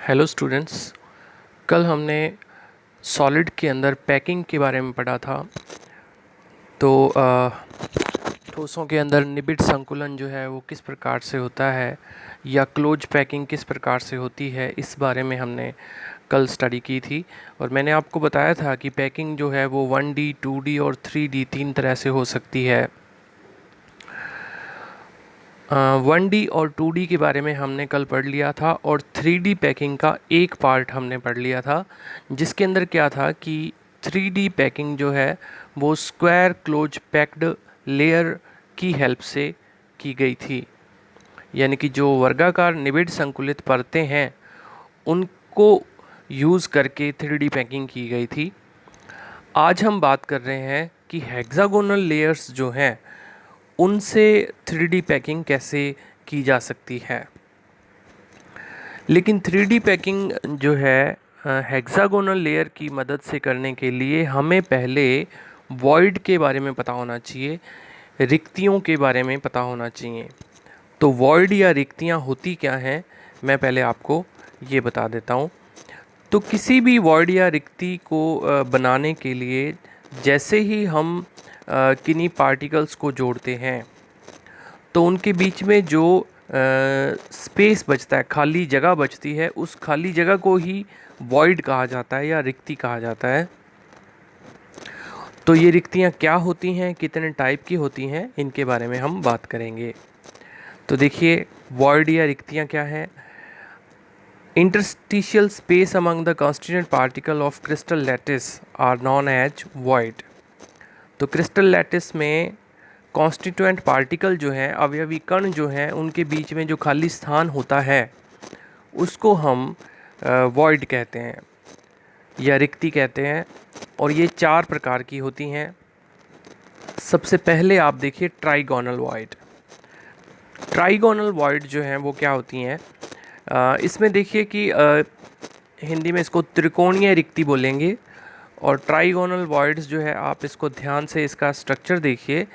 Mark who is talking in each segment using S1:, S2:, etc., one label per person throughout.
S1: Hello students. कल हमने solid के अंदर पैकिंग के बारे में पढ़ा था। तो ठोसों के अंदर निबिड संकुलन जो है वो किस प्रकार से होता है या क्लोज पैकिंग किस प्रकार से होती है, इस बारे में हमने कल स्टडी की थी। और मैंने आपको बताया था कि पैकिंग जो है वो 1D, 2D और 3D तीन तरह से हो सकती है। 1D और 2D के बारे में हमने कल पढ़ लिया था और 3D पैकिंग का एक पार्ट हमने पढ़ लिया था, जिसके अंदर क्या था कि 3D पैकिंग जो है वो स्क्वायर क्लोज पैक्ड लेयर की हेल्प से की गई थी। यानी कि जो वर्गाकार निबिड संकुलित परतें हैं उनको यूज़ करके 3D पैकिंग की गई थी। आज हम बात कर रहे हैं कि हेक्सागोनल लेयर्स जो हैं उनसे 3D पैकिंग कैसे की जा सकती है। लेकिन 3D पैकिंग जो है हेक्सागोनल लेयर की मदद से करने के लिए हमें पहले वॉइड के बारे में पता होना चाहिए, रिक्तियों के बारे में पता होना चाहिए। तो वॉइड या रिक्तियाँ होती क्या हैं, मैं पहले आपको ये बता देता हूँ। तो किसी भी वॉइड या रिक्ति को बनाने के लिए जैसे ही हम किन्हीं पार्टिकल्स को जोड़ते हैं तो उनके बीच में जो स्पेस बचता है, खाली जगह बचती है, उस खाली जगह को ही वॉइड कहा जाता है या रिक्ति कहा जाता है। तो ये रिक्तियाँ क्या होती हैं, कितने टाइप की होती हैं, इनके बारे में हम बात करेंगे। तो देखिए, वॉइड या रिक्तियाँ क्या हैं। Interstitial space among the constituent particle of crystal lattice are known as void. तो क्रिस्टल लैटिस में कॉन्स्टिट्यूएंट पार्टिकल जो हैं, अवयवी कण जो हैं, उनके बीच में जो खाली स्थान होता है उसको हम वॉइड कहते हैं या रिक्ति कहते हैं। और ये चार प्रकार की होती हैं। सबसे पहले आप देखिए ट्राइगोनल वॉइड। ट्राइगोनल वॉइड जो हैं वो क्या होती हैं, इसमें देखिए कि हिंदी में इसको त्रिकोणीय रिक्ति बोलेंगे। और ट्राइगोनल वॉइड्स जो है, आप इसको ध्यान से इसका स्ट्रक्चर देखिए।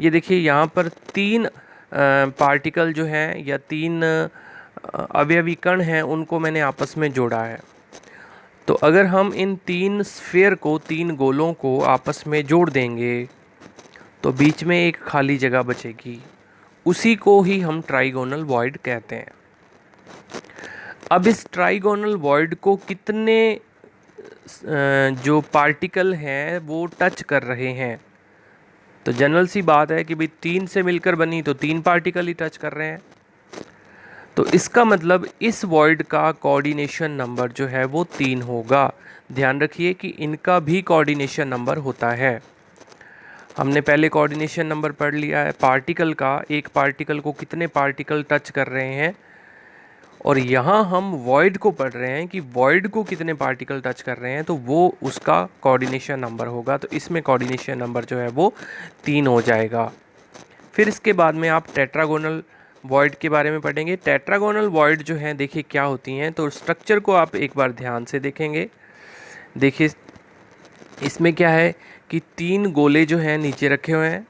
S1: ये देखिए, यहाँ पर तीन पार्टिकल जो हैं या तीन अवयवी कण हैं, उनको मैंने आपस में जोड़ा है। तो अगर हम इन तीन स्फीयर को, तीन गोलों को आपस में जोड़ देंगे तो बीच में एक खाली जगह बचेगी, उसी को ही हम ट्राइगोनल वॉइड कहते हैं। अब इस ट्राइगोनल वॉइड को कितने जो पार्टिकल हैं वो टच कर रहे हैं, तो जनरल सी बात है कि भाई तीन से मिलकर बनी तो तीन पार्टिकल ही टच कर रहे हैं। तो इसका मतलब इस वॉइड का कोऑर्डिनेशन नंबर जो है वो 3 होगा। ध्यान रखिए कि इनका भी कोऑर्डिनेशन नंबर होता है। हमने पहले कोऑर्डिनेशन नंबर पढ़ लिया है पार्टिकल का, एक पार्टिकल को कितने पार्टिकल टच कर रहे हैं। और यहाँ हम वॉइड को पढ़ रहे हैं कि वॉइड को कितने पार्टिकल टच कर रहे हैं, तो वो उसका कोऑर्डिनेशन नंबर होगा। तो इसमें कोऑर्डिनेशन नंबर जो है वो 3 हो जाएगा। फिर इसके बाद में आप टेट्रागोनल वॉइड के बारे में पढ़ेंगे। टेट्रागोनल वॉइड जो है, देखिए क्या होती हैं। तो स्ट्रक्चर को आप एक बार ध्यान से देखेंगे। देखिए इसमें क्या है कि तीन गोले जो हैं नीचे रखे हुए हैं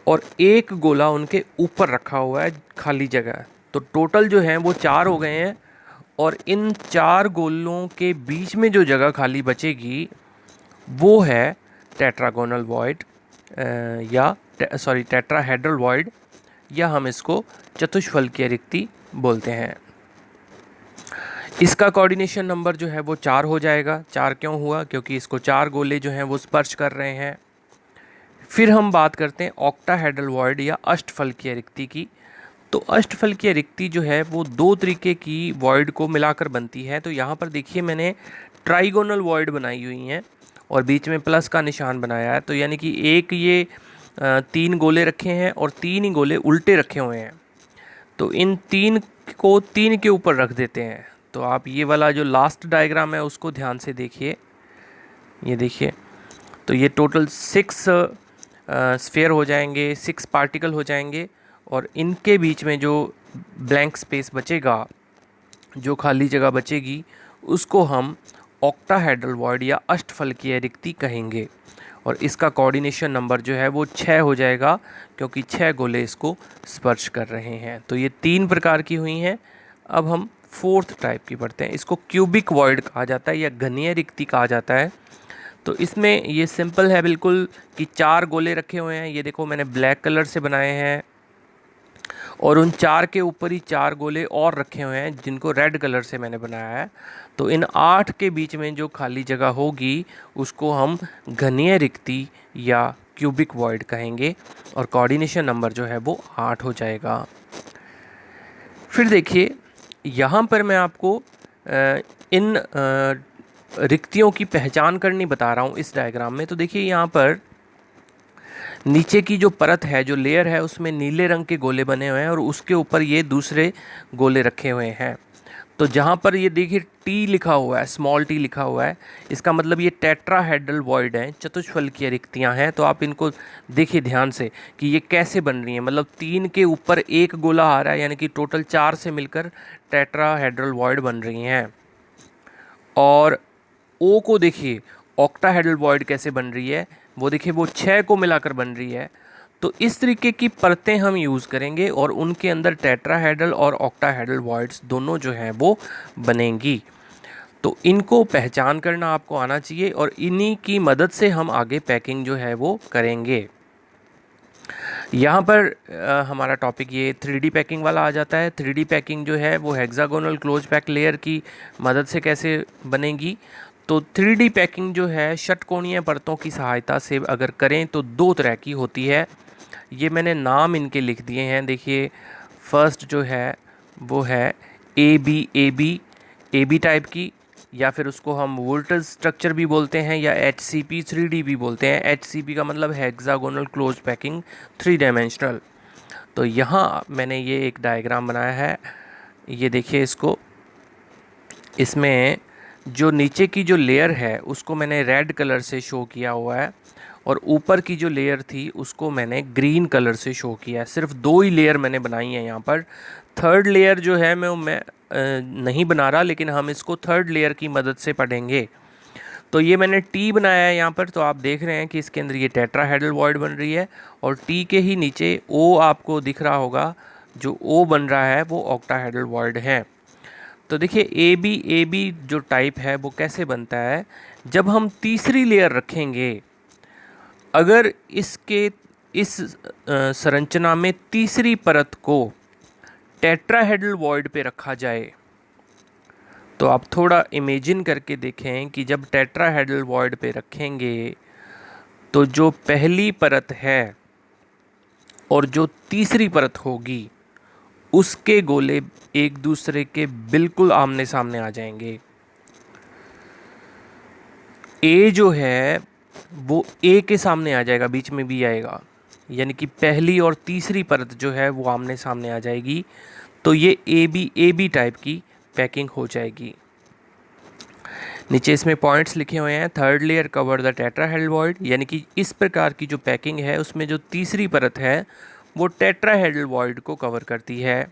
S1: और एक गोला उनके ऊपर रखा हुआ है खाली जगह। तो टोटल जो हैं वो 4 हो गए हैं। और इन 4 गोलों के बीच में जो जगह खाली बचेगी वो है टेट्रागोनल वॉइड या टेट्राहेड्रल वॉइड, या हम इसको चतुष्फलकीय रिक्ति बोलते हैं। इसका कोऑर्डिनेशन नंबर जो है वो 4 हो जाएगा। 4 क्यों हुआ? क्योंकि इसको 4 गोले जो हैं वो स्पर्श कर रहे हैं। फिर हम बात करते हैं ऑक्टाहेड्रल वॉइड या अष्टफलकीय रिक्ति की। तो अष्टफलकीय रिक्ति जो है वो 2 तरीके की वॉइड को मिलाकर बनती है। तो यहाँ पर देखिए मैंने ट्राइगोनल वॉइड बनाई हुई हैं और बीच में प्लस का निशान बनाया है। तो यानी कि एक ये 3 गोले रखे हैं और 3 ही गोले उल्टे रखे हुए हैं। तो इन 3 को 3 के ऊपर रख देते हैं। तो आप ये वाला जो लास्ट डायग्राम है उसको ध्यान से देखिए। ये देखिए, तो ये टोटल 6 स्फीयर हो जाएंगे, 6 पार्टिकल हो जाएंगे। और इनके बीच में जो ब्लैंक स्पेस बचेगा, जो खाली जगह बचेगी, उसको हम ऑक्टाहेड्रल वॉइड या अष्टफलकीय रिक्ति कहेंगे। और इसका कोऑर्डिनेशन नंबर जो है वो 6 हो जाएगा, क्योंकि 6 गोले इसको स्पर्श कर रहे हैं। तो ये 3 प्रकार की हुई हैं। अब हम फोर्थ टाइप की परतें, इसको क्यूबिक वॉइड कहा जाता है या घनीय रिक्ति कहा जाता है। तो इसमें ये सिंपल है बिल्कुल कि 4 गोले रखे हुए हैं, ये देखो मैंने ब्लैक कलर से बनाए हैं, और उन 4 के ऊपर ही 4 गोले और रखे हुए हैं जिनको रेड कलर से मैंने बनाया है। तो इन 8 के बीच में जो खाली जगह होगी उसको हम घनीय रिक्ति या क्यूबिक वॉइड कहेंगे, और कोऑर्डिनेशन नंबर जो है वो 8 हो जाएगा। फिर देखिए यहाँ पर मैं आपको इन रिक्तियों की पहचान करनी बता रहा हूँ इस डायग्राम में। तो देखिए यहाँ पर नीचे की जो परत है, जो लेयर है, उसमें नीले रंग के गोले बने हुए हैं और उसके ऊपर ये दूसरे गोले रखे हुए हैं। तो जहाँ पर ये देखिए टी लिखा हुआ है, स्मॉल टी लिखा हुआ है, इसका मतलब ये टेट्राहेड्रल वॉइड हैं, चतुष्फलकीय रिक्तियाँ हैं। तो आप इनको देखिए ध्यान से कि ये कैसे बन रही हैं, मतलब 3 के ऊपर एक गोला आ रहा है, यानी कि टोटल 4 से मिलकर टेट्राहेड्रल वॉइड बन रही हैं। और ओ को देखिए ऑक्टाहेड्रल वॉइड कैसे बन रही है, वो देखिए वो 6 को मिलाकर बन रही है। तो इस तरीके की परतें हम यूज़ करेंगे और उनके अंदर टेट्राहेड्रल और ऑक्टाहेड्रल वॉइड्स दोनों जो हैं वो बनेंगी। तो इनको पहचान करना आपको आना चाहिए और इन्हीं की मदद से हम आगे पैकिंग जो है वो करेंगे। यहाँ पर हमारा टॉपिक ये 3D पैकिंग वाला आ जाता है। 3D पैकिंग जो है वो हेक्सागोनल क्लोज पैक लेयर की मदद से कैसे बनेगी। तो 3D पैकिंग जो है षटकोणीय परतों की सहायता से अगर करें तो 2 तरह की होती है। ये मैंने नाम इनके लिख दिए हैं। देखिए फर्स्ट जो है वो है ए बी टाइप की, या फिर उसको हम वोल्टेज स्ट्रक्चर भी बोलते हैं या HCP 3D भी बोलते हैं। HCP का मतलब हेक्सागोनल क्लोज पैकिंग 3 डायमेंशनल। तो यहाँ मैंने ये एक डायग्राम बनाया है, ये देखिए इसको। इसमें जो नीचे की जो लेयर है उसको मैंने रेड कलर से शो किया हुआ है, और ऊपर की जो लेयर थी उसको मैंने ग्रीन कलर से शो किया है। सिर्फ 2 ही लेयर मैंने बनाई है यहाँ पर। थर्ड लेयर जो है मैं नहीं बना रहा, लेकिन हम इसको थर्ड लेयर की मदद से पढ़ेंगे। तो ये मैंने टी बनाया है यहाँ पर, तो आप देख रहे हैं कि इसके अंदर ये टेट्राहेड्रल वॉइड बन रही है, और टी के ही नीचे ओ आपको दिख रहा होगा, जो ओ बन रहा है वो ऑक्टाहेड्रल वॉइड है। तो देखिए ए बी जो टाइप है वो कैसे बनता है, जब हम तीसरी लेयर रखेंगे, अगर इसके इस संरचना में तीसरी परत को टेट्राहेड्रल वॉइड पे रखा जाए, तो आप थोड़ा इमेजिन करके देखें कि जब टेट्राहेड्रल वॉइड पे रखेंगे तो जो पहली परत है और जो तीसरी परत होगी उसके गोले एक दूसरे के बिल्कुल आमने सामने आ जाएंगे। ए जो है वो ए के सामने आ जाएगा, बीच में बी आएगा, यानी कि पहली और तीसरी परत जो है वो आमने सामने आ जाएगी। तो ये ए बी टाइप की पैकिंग हो जाएगी। नीचे इसमें पॉइंट्स लिखे हुए हैं। Third layer cover the tetrahedral void, यानी कि इस प्रकार की जो पैकिंग है उसमें जो तीसरी परत है वो टेट्राहेड्रल वॉइड को कवर करती है।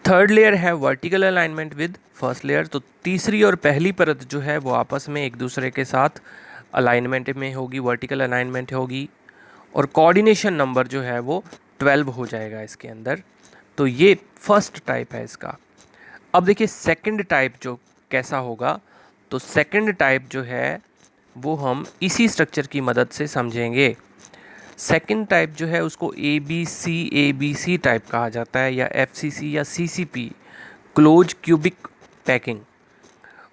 S1: थर्ड लेयर है vertical alignment with first layer, तो तीसरी और पहली परत जो है वो आपस में एक दूसरे के साथ अलाइनमेंट में होगी, वर्टिकल अलाइनमेंट होगी, और कोऑर्डिनेशन नंबर जो है वो 12 हो जाएगा इसके अंदर। तो ये फर्स्ट टाइप है इसका। अब देखिए सेकंड टाइप जो कैसा होगा, तो सेकंड टाइप जो है वो हम इसी स्ट्रक्चर की मदद से समझेंगे। सेकंड टाइप जो है उसको ए बी सी टाइप कहा जाता है, या FCC या CCP, क्लोज क्यूबिक पैकिंग।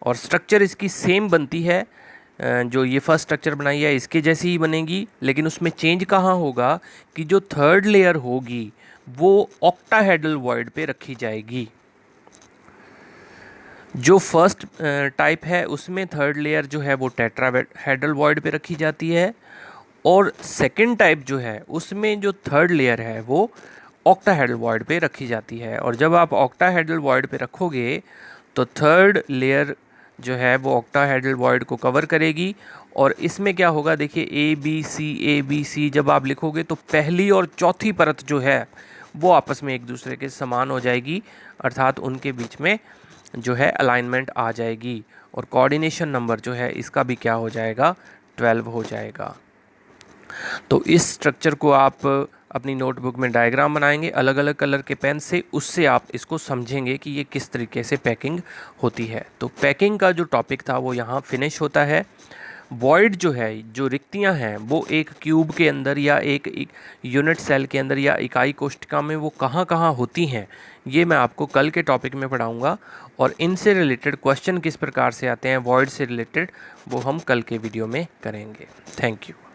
S1: और स्ट्रक्चर इसकी सेम बनती है, जो ये फर्स्ट स्ट्रक्चर बनाई है इसके जैसी ही बनेगी, लेकिन उसमें चेंज कहाँ होगा कि जो थर्ड लेयर होगी वो ऑक्टाहेड्रल वॉइड पे रखी जाएगी। जो फर्स्ट टाइप है उसमें थर्ड लेयर जो है वो टेट्राहेड्रल वॉइड पे रखी जाती है, और सेकंड टाइप जो है उसमें जो थर्ड लेयर है वो ऑक्टाहेड्रल वॉइड पे रखी जाती है। और जब आप ऑक्टाहेड्रल वॉइड पे रखोगे तो थर्ड लेयर जो है वो ऑक्टाहेड्रल वॉइड को कवर करेगी, और इसमें क्या होगा देखिए ए बी सी जब आप लिखोगे तो पहली और चौथी परत जो है वो आपस में एक दूसरे के समान हो जाएगी, अर्थात उनके बीच में जो है अलाइनमेंट आ जाएगी, और कोऑर्डिनेशन नंबर जो है इसका भी क्या हो जाएगा, 12 हो जाएगा। तो इस स्ट्रक्चर को आप अपनी नोटबुक में डायग्राम बनाएंगे अलग अलग कलर के पेन से, उससे आप इसको समझेंगे कि ये किस तरीके से पैकिंग होती है। तो पैकिंग का जो टॉपिक था वो यहाँ फिनिश होता है। वॉइड जो है, जो रिक्तियाँ हैं, वो एक क्यूब के अंदर या एक यूनिट सेल के अंदर या इकाई कोष्ठिका में वो कहाँ कहाँ होती हैं, ये मैं आपको कल के टॉपिक में पढ़ाऊँगा। और इनसे रिलेटेड क्वेश्चन किस प्रकार से आते हैं, वॉइड से रिलेटेड, वो हम कल के वीडियो में करेंगे। Thank you.